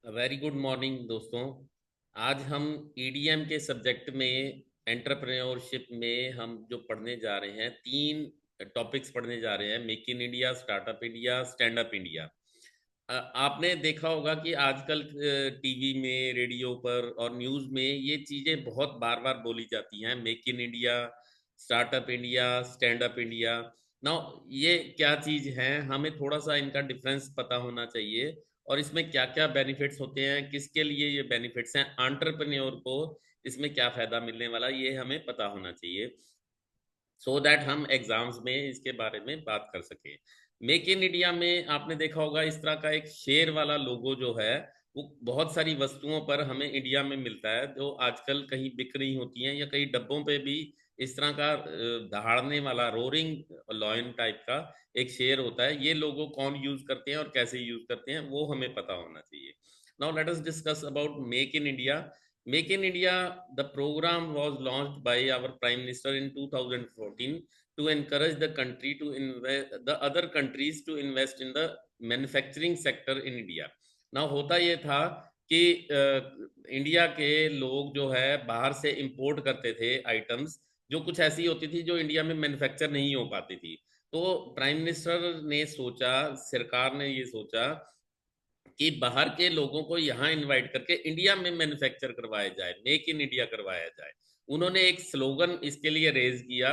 Very good morning दोस्तों। आज हम ईडीएम के सब्जेक्ट में एंटरप्रेन्योरशिप में हम जो पढ़ने जा रहे हैं, तीन टॉपिक्स पढ़ने जा रहे हैं। Make in India, startup India, stand up India. आपने देखा होगा कि आजकल टीवी में, रेडियो पर और न्यूज़ में ये चीज़ें बहुत बार बार बोली जाती हैं। Make in India, startup India, stand up India. Now ये क्या चीज़ है, हमें थोड़ा सा इनका डिफरेंस पता होना चाहिए और इसमें क्या क्या बेनिफिट्स होते हैं, किसके लिए ये बेनिफिट्स हैं, एंटरप्रेन्योर को इसमें क्या फ़ायदा मिलने वाला, ये हमें पता होना चाहिए सो दैट हम एग्जाम्स में इसके बारे में बात कर सकें। मेक इन इंडिया में आपने देखा होगा इस तरह का एक शेर वाला लोगो जो है, वो बहुत सारी वस्तुओं पर हमें इंडिया में मिलता है जो आजकल कहीं बिक रही होती हैं, या कई डब्बों पे भी इस तरह का दहाड़ने वाला रोरिंग लॉयन टाइप का एक शेर होता है। ये लोगो कौन यूज करते हैं और कैसे यूज करते हैं वो हमें पता होना चाहिए। Now let us discuss about make in India. Make in India, the program was launched by our Prime Minister in 2014 to encourage the country to invest, the other countries to invest in the manufacturing sector in India. Now होता ये था कि India के लोग जो है बाहर से इंपोर्ट करते थे आइटम्स, जो कुछ ऐसी होती थी जो इंडिया में मैन्युफैक्चर नहीं हो पाती थी। तो प्राइम मिनिस्टर ने सोचा, सरकार ने ये सोचा कि बाहर के लोगों को यहाँ इनवाइट करके इंडिया में मैन्युफैक्चर करवाया जाए, मेक इन इंडिया करवाया जाए। उन्होंने एक स्लोगन इसके लिए रेज किया,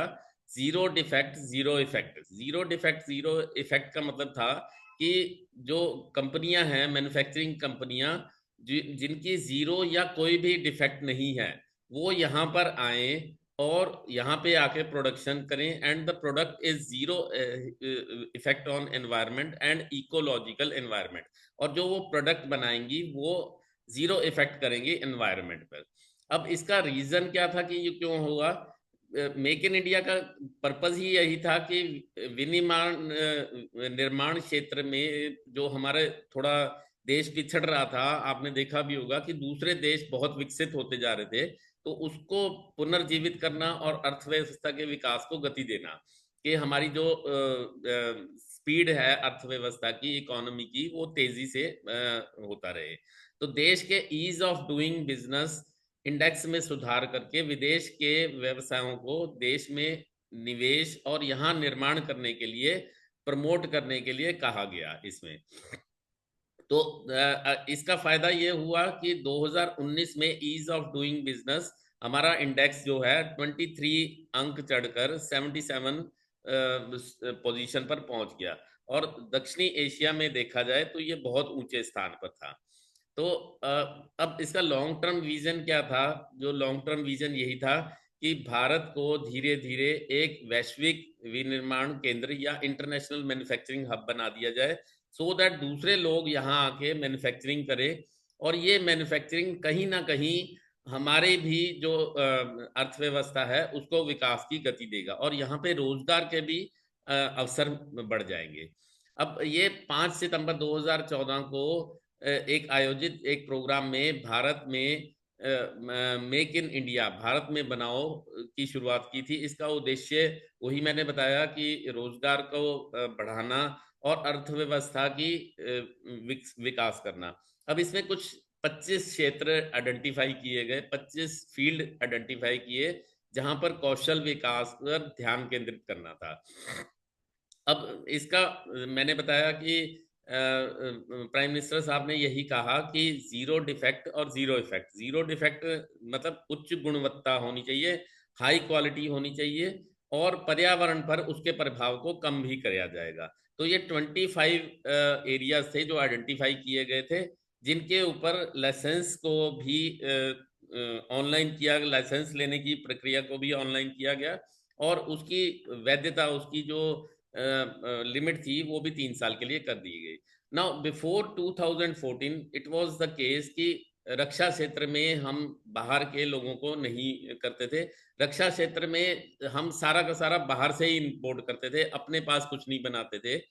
zero defect zero effect. Zero defect zero effect का मतलब था कि जो कंपनियां हैं, मैन्युफैक्चरिंग कंपनियां, जिनकी जीरो या कोई भी डिफेक्ट नहीं है, वो यहाँ पर आए और यहाँ पे आके प्रोडक्शन करें, and the product is zero effect on environment and ecological environment. और जो वो प्रोडक्ट बनाएंगी वो जीरो इफेक्ट करेंगे एनवायरनमेंट पर। अब इसका रीजन क्या था कि ये क्यों हुआ? मेक इन इंडिया का पर्पज ही यही था कि विनिर्माण निर्माण क्षेत्र में जो हमारे थोड़ा देश पिछड़ रहा था, आपने देखा भी होगा कि दूसरे देश बहुत विकसित होते जा रहे थे, तो उसको पुनर्जीवित करना और अर्थव्यवस्था के विकास को गति देना, कि हमारी जो स्पीड है अर्थव्यवस्था की, इकोनॉमी की, वो तेजी से होता रहे। तो देश के ease of doing business index में सुधार करके विदेश के व्यवसायों को देश में निवेश और यहाँ निर्माण करने के लिए, प्रमोट करने के लिए कहा गया इसमें। तो इसका फायदा ये हुआ कि 2019 में ईज ऑफ डूइंग बिजनेस हमारा इंडेक्स जो है 23 अंक चढ़कर 77 पोजीशन पर पहुंच गया, और दक्षिणी एशिया में देखा जाए तो ये बहुत ऊंचे स्थान पर था। तो अब इसका लॉन्ग टर्म विजन क्या था? जो लॉन्ग टर्म विजन यही था कि भारत को धीरे धीरे एक वैश्विक विनिर्माण केंद्र या इंटरनेशनल मैन्युफैक्चरिंग हब बना दिया जाए, सो दैट दूसरे लोग यहाँ आके मैन्युफैक्चरिंग करें, और ये मैन्युफैक्चरिंग कहीं ना कहीं हमारे भी जो अर्थव्यवस्था है उसको विकास की गति देगा, और यहाँ पे रोजगार के भी अवसर बढ़ जाएंगे। अब ये 5 सितंबर 2014 को एक आयोजित एक प्रोग्राम में भारत में मेक इन इंडिया, भारत में बनाओ की शुरुआत की थी। इसका उद्देश्य वही मैंने बताया कि रोजगार को बढ़ाना और अर्थव्यवस्था की विकास करना। अब इसमें कुछ 25 क्षेत्र आइडेंटिफाई किए गए, 25 फील्ड आइडेंटिफाई किए जहां पर कौशल विकास पर ध्यान केंद्रित करना था। अब इसका मैंने बताया कि प्राइम मिनिस्टर साहब ने यही कहा कि जीरो डिफेक्ट और जीरो इफेक्ट। जीरो डिफेक्ट मतलब उच्च गुणवत्ता होनी चाहिए, हाई क्वालिटी होनी चाहिए, और पर्यावरण पर उसके प्रभाव को कम भी किया जाएगा। तो ये 25 एरियाज थे जो आइडेंटिफाई किए गए थे, जिनके ऊपर लाइसेंस को भी ऑनलाइन किया, लाइसेंस लेने की प्रक्रिया को भी ऑनलाइन किया गया, और उसकी वैधता, उसकी जो लिमिट थी वो भी 3 साल के लिए कर दी गई। Now before 2014 it was the case कि रक्षा क्षेत्र में हम बाहर के लोगों को नहीं करते थे। रक्षा क्षेत्र में हम सारा का सारा बाहर से ही इंपोर्ट करते थे, अपने पास कुछ नहीं बनाते थे।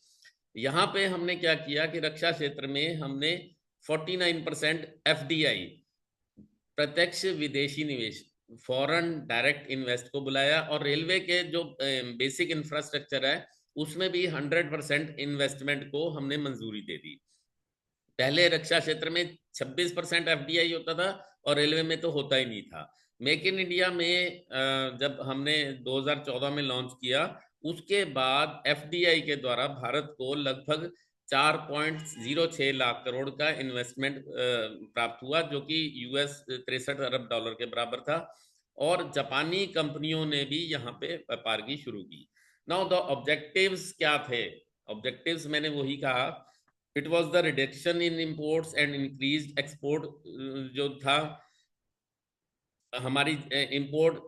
यहाँ पे हमने क्या किया कि रक्षा क्षेत्र में हमने 49% एफडीआई, प्रत्यक्ष विदेशी निवेश, फॉरेन डायरेक्ट इन्वेस्ट को बुलाया, और रेलवे के जो बेसिक इंफ्रास्ट्रक्चर है उसमें भी 100% इन्वेस्टमेंट को हमने मंजूरी दे दी। पहले रक्षा क्षेत्र में 26% एफडीआई होता था और रेलवे में तो होता ही नहीं था। मेक इन इंडिया में जब हमने 2014 में लॉन्च किया, उसके बाद एफडीआई के द्वारा भारत को लगभग 4.06 लाख करोड़ का इन्वेस्टमेंट प्राप्त हुआ, जो कि यूएस 63 अरब डॉलर के बराबर था। और जापानी कंपनियों ने भी यहाँ पे व्यापार की शुरू की। नाउ द ऑब्जेक्टिव्स क्या थे? ऑब्जेक्टिव्स मैंने वही कहा, it was the reduction in imports and increased export. जो था, हमारी इंपोर्ट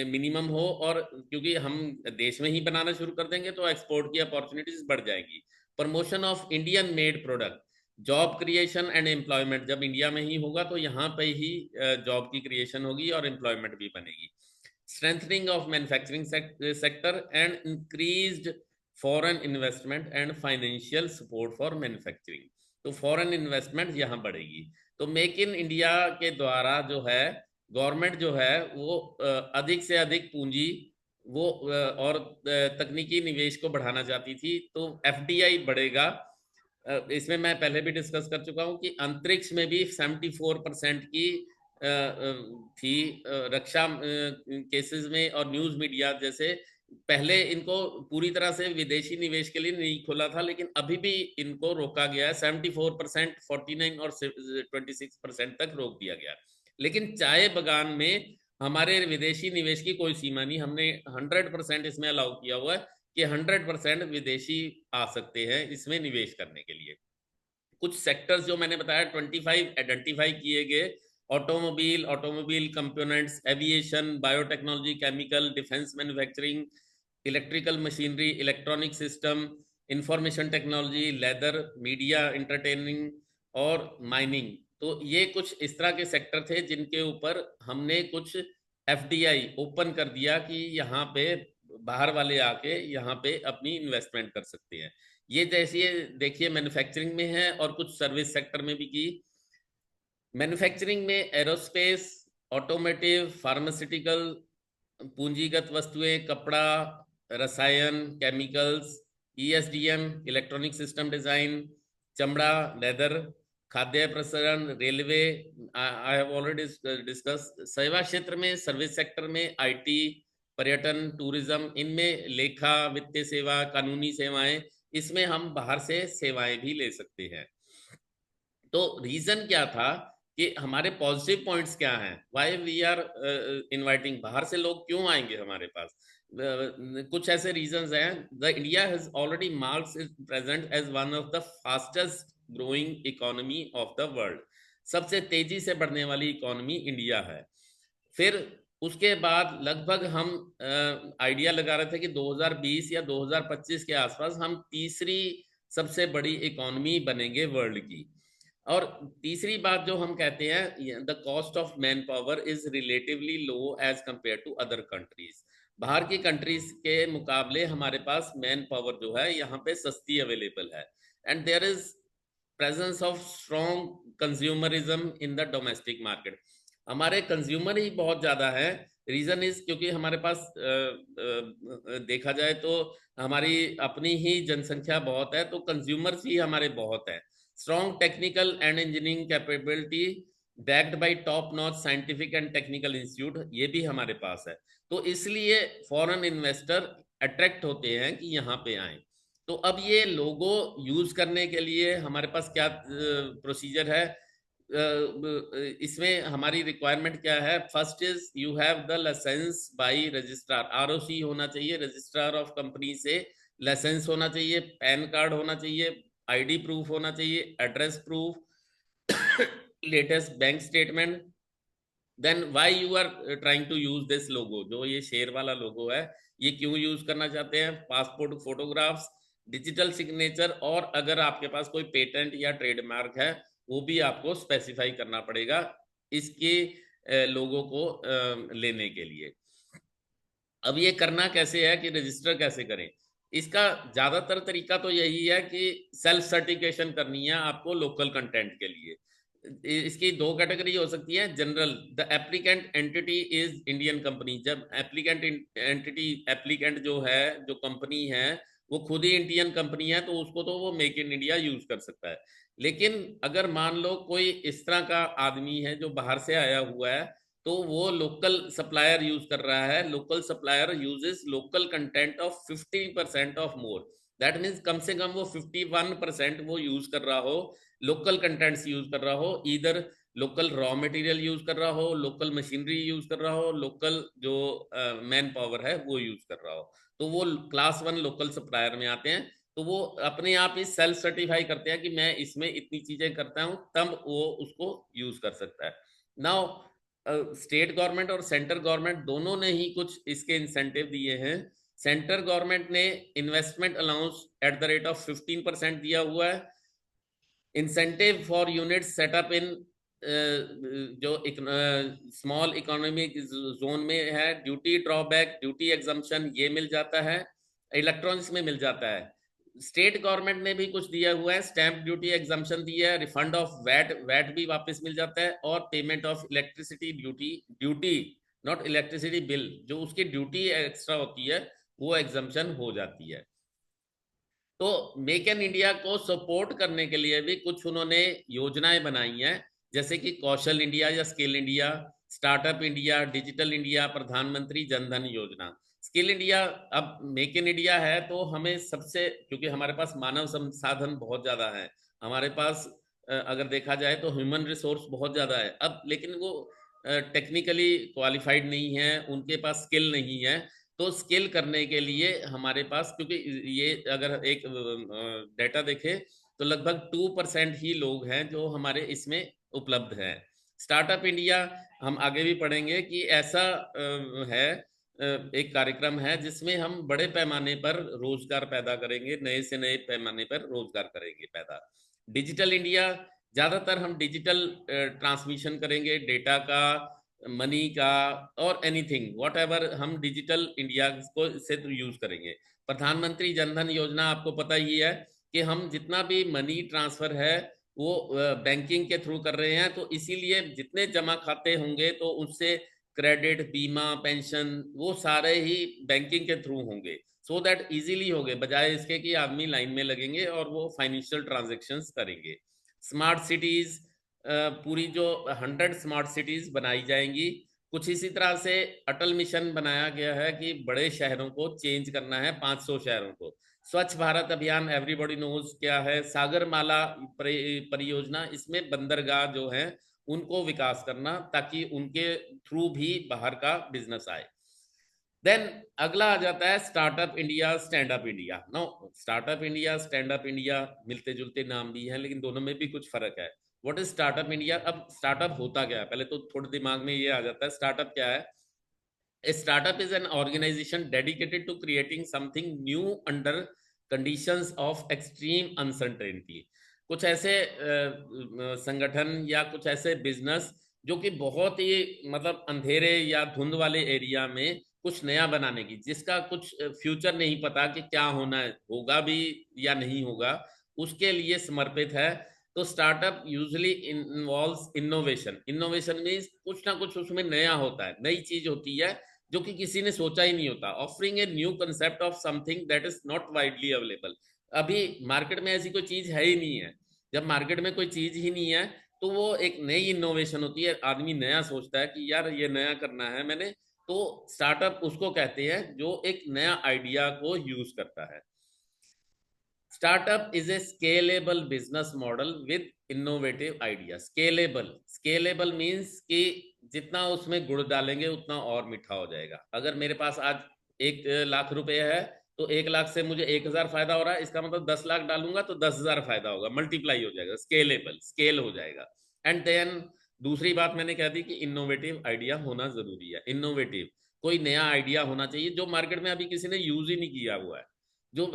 मिनिमम हो, और क्योंकि हम देश में ही बनाना शुरू कर देंगे तो एक्सपोर्ट की अपॉर्चुनिटीज बढ़ जाएगी। Promotion of Indian made product, job creation and employment, जब इंडिया में ही होगा तो यहाँ पे ही जॉब की क्रिएशन होगी और एम्प्लॉयमेंट भी बनेगी। Strengthening of manufacturing sector and increased foreign investment and financial support for manufacturing, तो फॉरेन इन्वेस्टमेंट यहाँ बढ़ेगी। तो मेक इन इंडिया के द्वारा जो है, गवर्नमेंट जो है वो अधिक से अधिक पूंजी वो और तकनीकी निवेश को बढ़ाना चाहती थी, तो एफडीआई बढ़ेगा। इसमें मैं पहले भी डिस्कस कर चुका हूं कि अंतरिक्ष में भी 74% की थी रक्षा केसेस में। और न्यूज मीडिया जैसे, पहले इनको पूरी तरह से विदेशी निवेश के लिए नहीं खोला था, लेकिन अभी भी इनको रोका गया है। 74%, 49 और 26% तक रोक दिया गया। लेकिन चाय बगान में हमारे विदेशी निवेश की कोई सीमा नहीं, हमने 100% इसमें अलाउ किया हुआ है कि 100% विदेशी आ सकते हैं इसमें निवेश करने के लिए। कुछ सेक्टर्स जो मैंने बताया 25 आइडेंटिफाई किए गए, automobile, automobile components, aviation, biotechnology, chemical, defence manufacturing, electrical machinery, electronic system, information technology, leather, media, entertaining और माइनिंग। तो ये कुछ इस तरह के सेक्टर थे जिनके ऊपर हमने कुछ एफडीआई ओपन कर दिया कि यहाँ पे बाहर वाले आके यहाँ पे अपनी इन्वेस्टमेंट कर सकते हैं। ये जैसे देखिए मैन्युफैक्चरिंग में है और कुछ सर्विस सेक्टर में भी की। मैन्युफैक्चरिंग में एरोस्पेस, ऑटोमोटिव, फार्मास्यूटिकल, पूंजीगत वस्तुएं, कपड़ा, रसायन, chemicals, ESDM, electronic system design, चमड़ा, लेदर, खाद्य प्रसंस्करण, railway, I have already discuss. सेवा क्षेत्र में, सर्विस सेक्टर में आईटी, पर्यटन, टूरिज्म, इनमें लेखा, वित्तीय सेवा, कानूनी सेवाएं, इसमें हम बाहर से सेवाएं भी ले सकते हैं। तो रीजन क्या था कि हमारे पॉजिटिव पॉइंट्स क्या हैं, व्हाई वी आर इनवाइटिंग, बाहर से लोग क्यों आएंगे हमारे पास? कुछ ऐसे रीजंस हैं। The India has already marks is present as one of the fastest growing economy of the world, सबसे तेजी से बढ़ने वाली इकोनॉमी इंडिया है। फिर उसके बाद लगभग हम आइडिया लगा रहे थे कि 2020 या 2025 के आसपास हम तीसरी सबसे बड़ी इकोनॉमी बनेंगे वर्ल्ड की। और तीसरी बात जो हम कहते हैं, the cost of man power is relatively low as compare to other countries. बाहर की कंट्रीज के मुकाबले हमारे पास मैन पावर जो है यहाँ पे सस्ती अवेलेबल है। And there is presence of strong consumerism in the domestic market, हमारे कंज्यूमर ही बहुत ज्यादा है। रीजन इज क्योंकि हमारे पास देखा जाए तो हमारी अपनी ही जनसंख्या बहुत है, तो कंज्यूमर्स ही हमारे बहुत है। Strong technical and engineering capability backed by top notch scientific and technical institute, ये भी हमारे पास है। तो इसलिए फॉरेन इन्वेस्टर अट्रैक्ट होते हैं कि यहाँ पे आए। तो अब ये लोगो यूज करने के लिए हमारे पास क्या प्रोसीजर है? इसमें हमारी रिक्वायरमेंट क्या है? First is you have the licence by registrar, ROC होना चाहिए, रजिस्ट्रार ऑफ कंपनी से लाइसेंस होना चाहिए, पैन कार्ड होना चाहिए, आईडी प्रूफ होना चाहिए, address proof, latest bank statement. Then why you are trying to use this logo, जो ये शेर वाला लोगो है, ये क्यों यूज करना चाहते हैं? पासपोर्ट फोटोग्राफ्स, डिजिटल सिग्नेचर, और अगर आपके पास कोई पेटेंट या ट्रेडमार्क है वो भी आपको स्पेसिफाई करना पड़ेगा इसके लोगों को लेने के लिए। अब ये करना कैसे है कि रजिस्टर कैसे करें? इसका ज्यादातर तरीका तो यही है कि सेल्फ सर्टिफिकेशन करनी है आपको लोकल कंटेंट के लिए। इसकी दो कैटेगरी हो सकती है। General, the applicant entity is Indian company, जब एप्लीकेंट एंटिटी, एप्लीकेंट जो है, जो कंपनी है, वो खुद ही इंडियन कंपनी है, तो उसको तो वो मेक इन इंडिया यूज कर सकता है। लेकिन अगर मान लो कोई इस तरह का आदमी है जो बाहर से आया हुआ है, तो वो लोकल सप्लायर यूज कर रहा है, local supplier uses local content of 50% of more, that means कम से कम वो 51% वो यूज कर रहा हो, लोकल कंटेंट्स यूज कर रहा हो, इधर लोकल रॉ मटेरियल यूज कर रहा हो, लोकल मशीनरी यूज कर रहा हो, लोकल जो मैन पावर है वो यूज कर रहा हो, तो वो क्लास 1 लोकल सप्लायर में आते हैं। तो वो अपने आप ही सेल्फ सर्टिफाई करते हैं कि मैं इसमें इतनी चीजें करता हूं, तब वो उसको यूज कर सकता है। नाउ स्टेट गवर्नमेंट और सेंट्रल गवर्नमेंट दोनों ने ही कुछ इसके इंसेंटिव दिए हैं। सेंट्रल गवर्नमेंट ने investment allowance at the rate of 15% दिया हुआ है। इंसेंटिव फॉर यूनिट सेटअप इन जो स्मॉल इकोनॉमिक जोन में है, ड्यूटी ड्रॉबैक, ड्यूटी एग्जम्पशन ये मिल जाता है, इलेक्ट्रॉनिक्स में मिल जाता है। स्टेट गवर्नमेंट ने भी कुछ दिया हुआ है, स्टैंप ड्यूटी एग्जम्पशन दिया है, रिफंड ऑफ वैट, वैट भी वापस मिल जाता है, और payment of electricity duty, duty not electricity bill, जो उसकी ड्यूटी एक्स्ट्रा होती है वो एग्जम्पशन हो जाती है। तो मेक इन इंडिया को सपोर्ट करने के लिए भी कुछ उन्होंने योजनाएं बनाई हैं, जैसे कि कौशल इंडिया या skill India, startup India, digital India, प्रधानमंत्री जनधन योजना। स्किल इंडिया, अब मेक इन इंडिया है तो हमें सबसे, क्योंकि हमारे पास मानव संसाधन बहुत ज्यादा है, हमारे पास अगर देखा जाए तो ह्यूमन रिसोर्स बहुत ज्यादा है, अब लेकिन वो टेक्निकली क्वालिफाइड नहीं है, उनके पास स्किल नहीं है। तो स्केल करने के लिए हमारे पास, क्योंकि ये अगर एक डेटा देखे तो लगभग 2% ही लोग हैं जो हमारे इसमें उपलब्ध हैं। स्टार्टअप इंडिया हम आगे भी पढ़ेंगे कि ऐसा है, एक कार्यक्रम है जिसमें हम बड़े पैमाने पर रोजगार पैदा करेंगे, नए से नए पैमाने पर रोजगार करेंगे पैदा। डिजिटल इंडिया, ज्यादातर हम डिजिटल ट्रांसमिशन करेंगे, डेटा का, मनी का, और एनीथिंग वॉट एवर हम डिजिटल इंडिया को से यूज करेंगे। प्रधानमंत्री जनधन योजना आपको पता ही है कि हम जितना भी मनी ट्रांसफर है वो बैंकिंग के थ्रू कर रहे हैं, तो इसीलिए जितने जमा खाते होंगे तो उससे क्रेडिट, बीमा, पेंशन वो सारे ही बैंकिंग के थ्रू होंगे, सो दैट इजीली होंगे, बजाय इसके कि आदमी लाइन में लगेंगे और वो फाइनेंशियल ट्रांजेक्शन्स करेंगे। स्मार्ट सिटीज, पूरी जो 100 स्मार्ट सिटीज बनाई जाएंगी। कुछ इसी तरह से अटल मिशन बनाया गया है कि बड़े शहरों को चेंज करना है, 500 शहरों को। स्वच्छ भारत अभियान एवरीबॉडी नोज क्या है। सागरमाला परियोजना, इसमें बंदरगाह जो है उनको विकास करना, ताकि उनके थ्रू भी बाहर का बिजनेस आए। देन अगला आ जाता है startup India, stand up India. No, startup India, stand up India मिलते जुलते नाम भी हैं, लेकिन दोनों में भी कुछ फर्क है। What is startup India? अब स्टार्टअप होता क्या है, पहले तो थोड़ा दिमाग में ये आ जाता है स्टार्टअप क्या है। A startup is an organization dedicated to creating something new under conditions of extreme uncertainty। कुछ ऐसे संगठन या कुछ ऐसे बिजनेस जो कि बहुत ही मतलब अंधेरे या धुंध वाले एरिया में कुछ नया बनाने की, जिसका कुछ फ्यूचर नहीं पता कि क्या होना है, होगा भी या नहीं होगा, उसके लिए समर्पित है। तो startup usually involves innovation. Innovation means कुछ ना कुछ उसमें नया होता है, नई चीज होती है जो कि किसी ने सोचा ही नहीं होता। Offering a new concept of something that is not widely available. अभी मार्केट में ऐसी कोई चीज है ही नहीं है। जब मार्केट में कोई चीज ही नहीं है तो वो एक नई इनोवेशन होती है, आदमी नया सोचता है कि यार ये नया करना है मैंने। तो स्टार्टअप उसको कहते हैं जो एक नया आइडिया को यूज करता है। Startup is a scalable business model with innovative idea. Scalable, scalable means कि जितना उसमें गुड़ डालेंगे उतना और मीठा हो जाएगा। अगर मेरे पास आज 1 लाख रुपए है, तो 1 लाख से मुझे 1,000 फायदा हो रहा है, इसका मतलब 10 लाख डालूंगा तो 10,000 फायदा होगा, मल्टीप्लाई हो जाएगा, स्केलेबल, स्केल हो जाएगा। एंड देन दूसरी बात मैंने कह दी कि इनोवेटिव आइडिया होना जरूरी है। इनोवेटिव, कोई नया आइडिया होना चाहिए जो मार्केट में अभी किसी ने यूज ही नहीं किया हुआ है, जो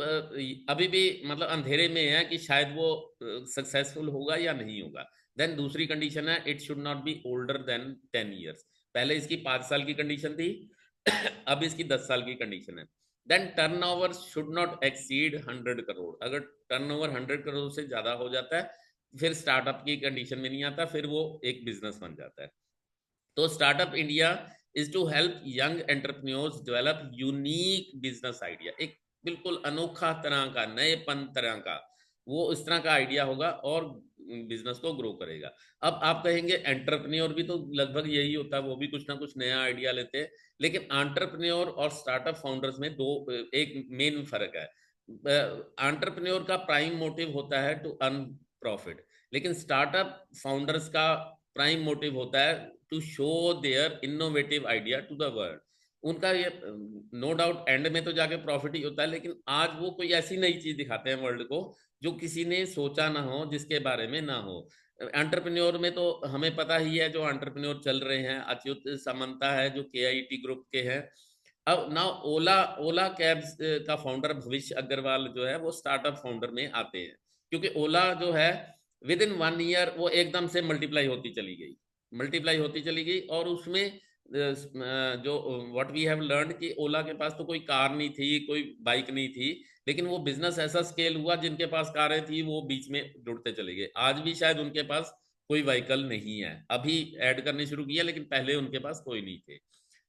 अभी भी मतलब अंधेरे में है कि शायद वो सक्सेसफुल होगा या नहीं होगा। देन दूसरी कंडीशन है, it should not be older than 10 years. पहले इसकी 5 साल की कंडीशन थी, अब इसकी 10 साल की कंडीशन है। Then turnover should not exceed 100 crore. अगर टर्नओवर 100 करोड़ से ज्यादा हो जाता है फिर स्टार्टअप की कंडीशन में नहीं आता, फिर वो एक बिजनेस बन जाता है। तो startup India is to help young entrepreneurs develop unique business idea. एक बिल्कुल अनोखा तरह का, नएपन तरह का, वो इस तरह का आइडिया होगा और बिजनेस को ग्रो करेगा। अब आप कहेंगे एंटरप्रेन्योर भी तो लगभग यही होता है, वो भी कुछ ना कुछ नया आइडिया लेते हैं। लेकिन एंटरप्रेन्योर और स्टार्टअप फाउंडर्स में दो एक मेन फर्क है। एंटरप्रेन्योर का प्राइम मोटिव होता है टू अर्न प्रॉफिट, लेकिन स्टार्टअप फाउंडर्स का प्राइम मोटिव होता है to show their innovative idea to the world. उनका ये नो डाउट एंड में तो जाके प्रॉफिट ही होता है, लेकिन आज वो कोई ऐसी नई चीज दिखाते हैं वर्ल्ड को जो किसी ने सोचा ना हो, जिसके बारे में ना हो। एंटरप्रेन्योर में तो हमें पता ही है जो एंटरप्रेन्योर चल रहे हैं, अच्युत समंता है जो केआईटी ग्रुप के हैं। अब ना ओला ओला कैब्स का फाउंडर भविष्य अग्रवाल जो है वो स्टार्टअप फाउंडर में आते हैं, क्योंकि ओला जो है विद इन 1 ईयर वो एकदम से मल्टीप्लाई होती चली गई। और उसमें जो व्हाट वी हैव लर्न कि ओला के पास तो कोई कार नहीं थी, कोई बाइक नहीं थी, लेकिन वो बिजनेस ऐसा स्केल हुआ जिनके पास कारें थी वो बीच में जुड़ते चले गए। आज भी शायद उनके पास कोई व्हीकल नहीं है, अभी ऐड करने शुरू किया, लेकिन पहले उनके पास कोई नहीं थे।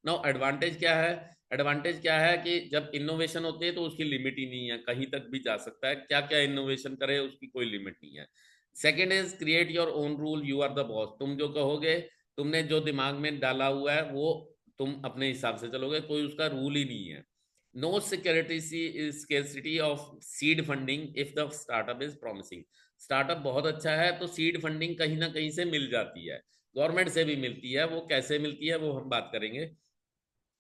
नाउ एडवांटेज क्या है? एडवांटेज क्या है कि जब इनोवेशन होती है तो उसकी लिमिट ही नहीं है, कहीं तक भी जा सकता है, क्या क्या इनोवेशन करे उसकी कोई लिमिट नहीं है। Second is create your own rule, you are the boss. तुम जो कहोगे, तुमने जो दिमाग में डाला हुआ है वो तुम अपने हिसाब से चलोगे, कोई उसका रूल ही नहीं है। No security scarcity of seed funding if the startup is promising. Startup बहुत अच्छा है तो सीड फंडिंग कहीं ना कहीं से मिल जाती है, गवर्नमेंट से भी मिलती है, वो कैसे मिलती है वो हम बात करेंगे।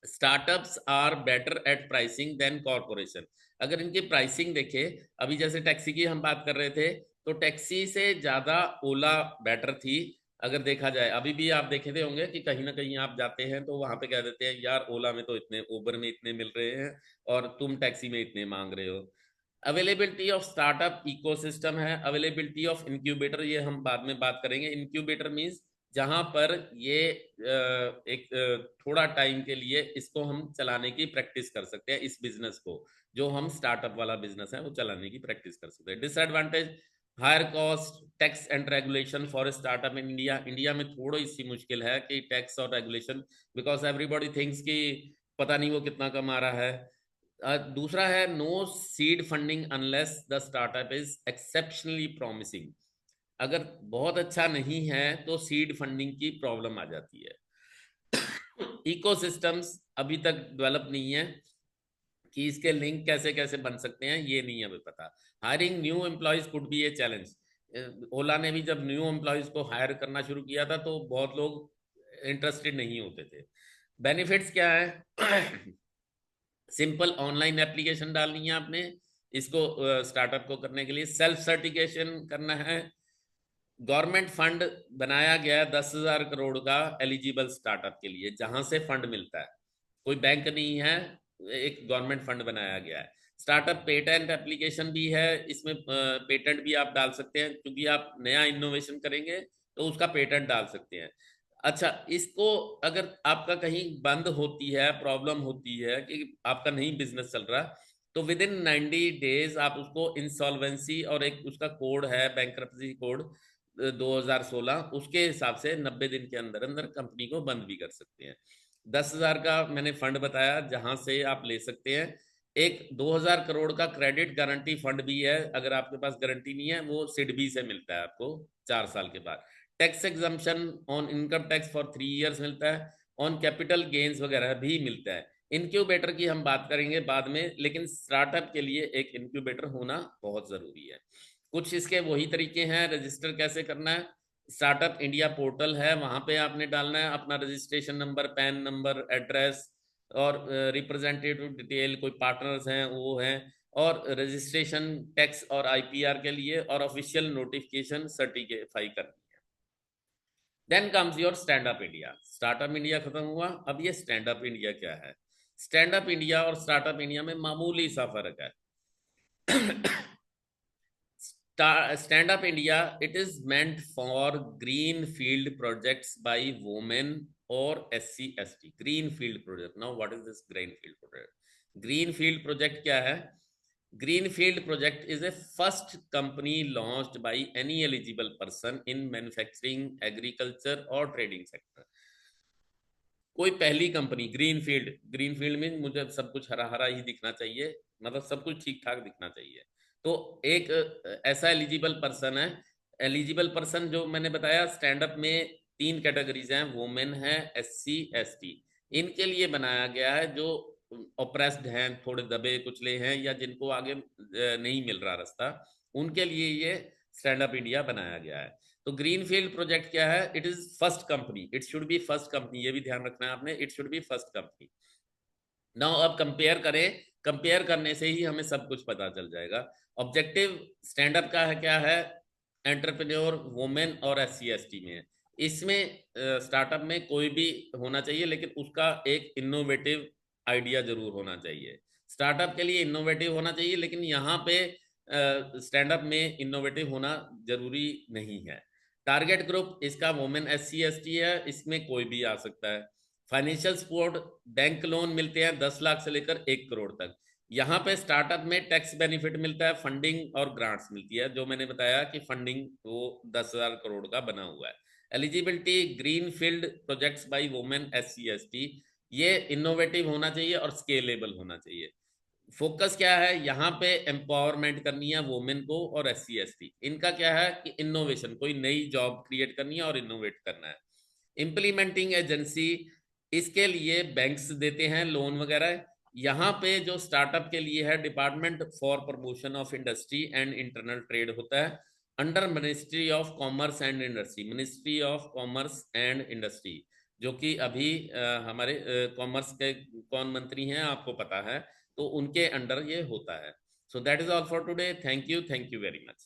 Startups are better at pricing than corporation. अगर इनकी प्राइसिंग देखे, अभी जैसे टैक्सी की हम बात कर रहे थे, तो टैक्सी से ज्यादा ओला बेटर थी। अगर देखा जाए अभी भी आप देखे थे होंगे कि कहीं ना कहीं आप जाते हैं तो वहां पे कह देते हैं यार ओला में तो इतने, उबर में इतने मिल रहे हैं और तुम टैक्सी में इतने मांग रहे हो। अवेलेबिलिटी ऑफ स्टार्टअप इकोसिस्टम है, अवेलेबिलिटी ऑफ इंक्यूबेटर, ये हम बाद में बात करेंगे। इंक्यूबेटर मीन्स जहां पर ये एक थोड़ा टाइम के लिए इसको हम चलाने की प्रैक्टिस कर सकते हैं, इस बिजनेस को जो हम स्टार्टअप वाला बिजनेस है वो चलाने की प्रैक्टिस कर सकते हैं। Disadvantage higher cost, tax and regulation for startup in India. India में थोड़ी सी मुश्किल है कि टैक्स और रेगुलेशन, बिकॉज एवरीबॉडी थिंक्स कि पता नहीं वो कितना कमा रहा है। दूसरा है no seed funding unless the startup is exceptionally promising. अगर बहुत अच्छा नहीं है तो सीड फंडिंग की प्रॉब्लम आ जाती है। इकोसिस्टम्स अभी तक डेवलप नहीं है कि इसके लिंक कैसे कैसे बन सकते हैं, ये नहीं हमें पता। Hiring new employees could be a challenge. Ola ने भी जब न्यू एम्प्लॉयज को हायर करना शुरू किया था तो बहुत लोग इंटरेस्टेड नहीं होते थे। बेनिफिट्स क्या है? सिंपल ऑनलाइन एप्लीकेशन डालनी है आपने इसको स्टार्टअप को करने के लिए, सेल्फ सर्टिफिकेशन करना है। गवर्नमेंट फंड बनाया गया 10,000 करोड़ का एलिजिबल स्टार्टअप के लिए, जहां से फंड मिलता है, कोई बैंक नहीं है, एक गवर्नमेंट फंड बनाया गया है। स्टार्टअप पेटेंट एप्लीकेशन भी है, इसमें पेटेंट भी आप डाल सकते हैं, क्योंकि आप नया इनोवेशन करेंगे तो उसका पेटेंट डाल सकते हैं। अच्छा, इसको अगर आपका कहीं बंद होती है, प्रॉब्लम होती है कि आपका नहीं बिजनेस चल रहा, तो विद इन 90 डेज आप उसको इंसॉल्वेंसी, और एक उसका कोड है बैंक्रप्सी कोड 2016, उसके हिसाब से 90 दिन के अंदर अंदर कंपनी को बंद भी कर सकते हैं। 10,000 का मैंने फंड बताया जहां से आप ले सकते हैं। एक 2,000 करोड़ का क्रेडिट गारंटी फंड भी है, अगर आपके पास गारंटी नहीं है वो सिडबी से मिलता है आपको 4 साल के बाद। Tax exemption on income tax for 3 years मिलता है, ऑन कैपिटल गेन्स वगैरह भी मिलता है। इनक्यूबेटर की हम बात करेंगे बाद में, लेकिन स्टार्टअप के लिए एक इनक्यूबेटर होना बहुत जरूरी है। कुछ इसके वही तरीके हैं, रजिस्टर कैसे करना है। स्टार्टअप इंडिया पोर्टल है, वहां पे आपने डालना है अपना registration number, pan number, address, और रिप्रेजेंटेटिव डिटेल, कोई पार्टनर्स हैं वो हैं, और रजिस्ट्रेशन टैक्स और आईपीआर के लिए, और ऑफिशियल नोटिफिकेशन सर्टिफाई करनी है। Then comes your stand up India. Startup India खत्म हुआ, अब ये स्टैंड अप इंडिया क्या है? स्टैंड अप इंडिया और स्टार्टअप इंडिया में मामूली सा फर्क है। Stand Up India, it is meant for green field projects by women or SC/ST. Green field project. Now, what is this green field project? Green field project क्या है? Green field project is a first company launched by any eligible person in manufacturing, agriculture or trading sector. कोई पहली company green field में मुझे सब कुछ हरा हरा ही दिखना चाहिए, मतलब सब कुछ ठीक ठाक दिखना चाहिए। तो एक ऐसा एलिजिबल पर्सन जो मैंने बताया, स्टैंड अप में तीन कैटेगरीज हैं, वुमेन है, एससी एसटी, इनके लिए बनाया गया है। जो ऑप्रेस्ड हैं, थोड़े दबे कुचले हैं, या जिनको आगे नहीं मिल रहा रास्ता, उनके लिए ये स्टैंड अप इंडिया बनाया गया है। तो ग्रीनफील्ड प्रोजेक्ट क्या है? It is first company, it should be first company, ये भी ध्यान रखना है आपने, it should be first company. Now अब कंपेयर करें, कंपेयर करने से ही हमें सब कुछ पता चल जाएगा। ऑब्जेक्टिव स्टैंड अप का है क्या है? एंटरप्रेन्योर वुमेन और एस सी एस टी में है। इसमें स्टार्टअप में कोई भी होना चाहिए, लेकिन उसका एक इनोवेटिव आइडिया जरूर होना चाहिए। स्टार्टअप के लिए इनोवेटिव होना चाहिए, लेकिन यहाँ पे स्टैंड अप में इनोवेटिव होना जरूरी नहीं है। टारगेट ग्रुप इसका women S C S T है, इसमें कोई भी आ सकता है। फाइनेंशियल सपोर्ट, बैंक लोन मिलते हैं 10 लाख से लेकर 1 करोड़ तक। यहाँ पे स्टार्टअप में टैक्स बेनिफिट मिलता है, फंडिंग और ग्रांट्स मिलती है, जो मैंने बताया कि फंडिंग वो 10,000 करोड़ का बना हुआ है। Eligibility, green field projects by women S C S T, ये इनोवेटिव होना चाहिए और स्केलेबल होना चाहिए। फोकस क्या है यहाँ पे? एम्पावरमेंट करनी है वुमेन को और एस सी एस टी। इनका क्या है कि इनोवेशन, कोई नई जॉब क्रिएट करनी है और इनोवेट करना है। इम्प्लीमेंटिंग एजेंसी, इसके लिए बैंक्स देते हैं लोन वगैरह। यहाँ पे जो स्टार्टअप के लिए है, department for promotion of industry and internal trade होता है, under ministry of commerce and industry, ministry of commerce and industry, जो कि अभी हमारे कॉमर्स के कौन मंत्री हैं आपको पता है, तो उनके अंडर ये होता है। So that is all for today. Thank you very much.